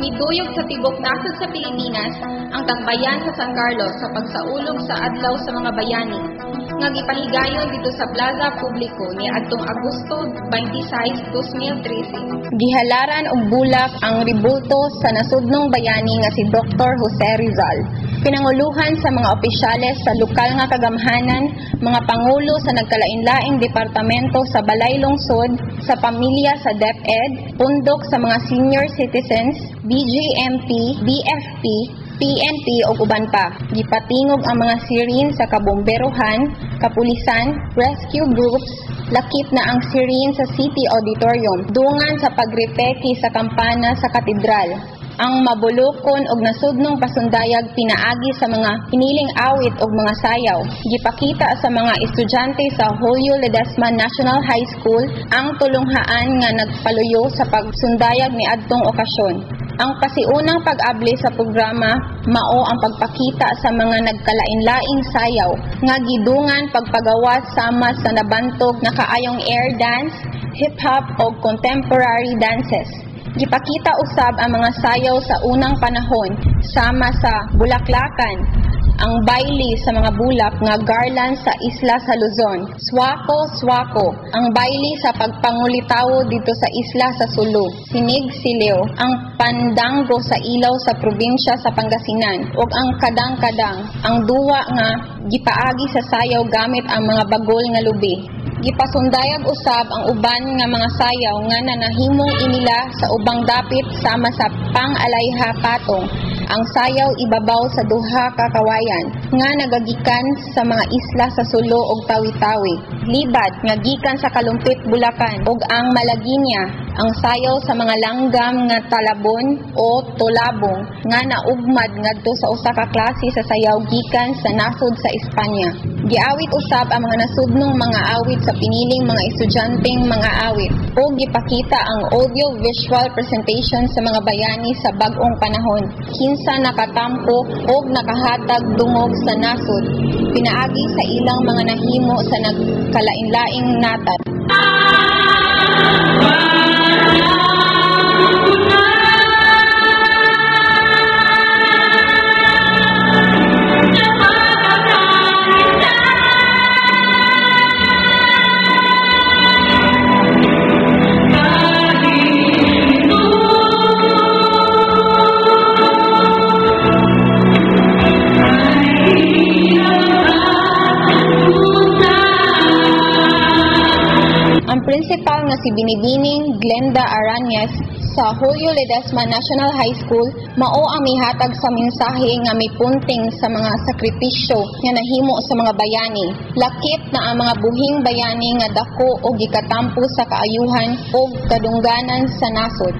miduyog sa tibok nasod sa Pilipinas ang tagbayan sa San Carlos sa pagsaulog sa adlaw sa mga bayani nga gipahigayon dito sa Plaza Publico ni adtong Agosto 26, 2013. Gihalaran og bulak ang ribulto sa nasudnong bayani nga si Dr. Jose Rizal. Pinanguluhan sa mga opisyales sa lokal nga kagamhanan, mga pangulo sa nagkalain-laing departamento sa Balay Lungsod, sa pamilya sa DepEd, pundok sa mga senior citizens, BGMP, BFP, PNP o uban pa. Gipatingog ang mga sirin sa kabomberohan, kapulisan, rescue groups, lakip na ang sirin sa City Auditorium, dungan sa pagrepeki sa kampana sa katedral. Ang mabulokon og nasudnong pasundayag pinaagi sa mga piniling awit og mga sayaw. Gipakita sa mga estudyante sa Julio Ledesma National High School ang tulunghaan nga nagpaluyo sa pagsundayag ni adtong okasyon. Ang pasiunang pag-abli sa programa mao ang pagpakita sa mga nagkalain-laing sayaw nga gidungan pagpagawas sama sa nabantog na kaayong air dance, hip-hop o contemporary dances. Gipakita usab ang mga sayaw sa unang panahon sama sa bulaklakan, ang baile sa mga bulak nga garland sa isla sa Luzon, swako, ang baile sa pagpangulitaw dito sa isla sa Sulu, sinig-siliw, ang pandango sa ilaw sa probinsya sa Pangasinan, ug ang kadang-kadang, ang duwa nga gipaagi sa sayaw gamit ang mga bagol nga lubi. Gipasundayag usab ang uban nga mga sayaw nga nanahimong inila sa ubang dapit sama sa pang-alayha patong. Ang sayaw ibabaw sa duha ka kawayan nga nagagikan sa mga isla sa Sulu ug Tawi-Tawi. Libad nga gikan sa Kalumpit, Bulacan ug ang Malaginia. Ang sayaw sa mga langgam nga talabon o tulabong nga naugmad ngadto sa usa ka klase sa sayaw gikan sa nasud sa Espanya. Giawit usab ang mga nasudnong mga awit sa piniling mga estudyanteng mga awit o gipakita ang audio-visual presentation sa mga bayani sa bag-ong panahon. Kinsa nakatampo o nakahatag dungog sa nasud, pinaagi sa ilang mga nahimo sa nagkalain-laing natad. Principal nga si Binibining Glenda Arañez sa Julio Ledesma National High School mao ang mihatag sa mensahe nga mipunting sa mga sakripisyo nga nahimo sa mga bayani. Lakip na ang mga buhing bayani nga dako o gikatampo sa kaayuhan o kadungganan sa nasod.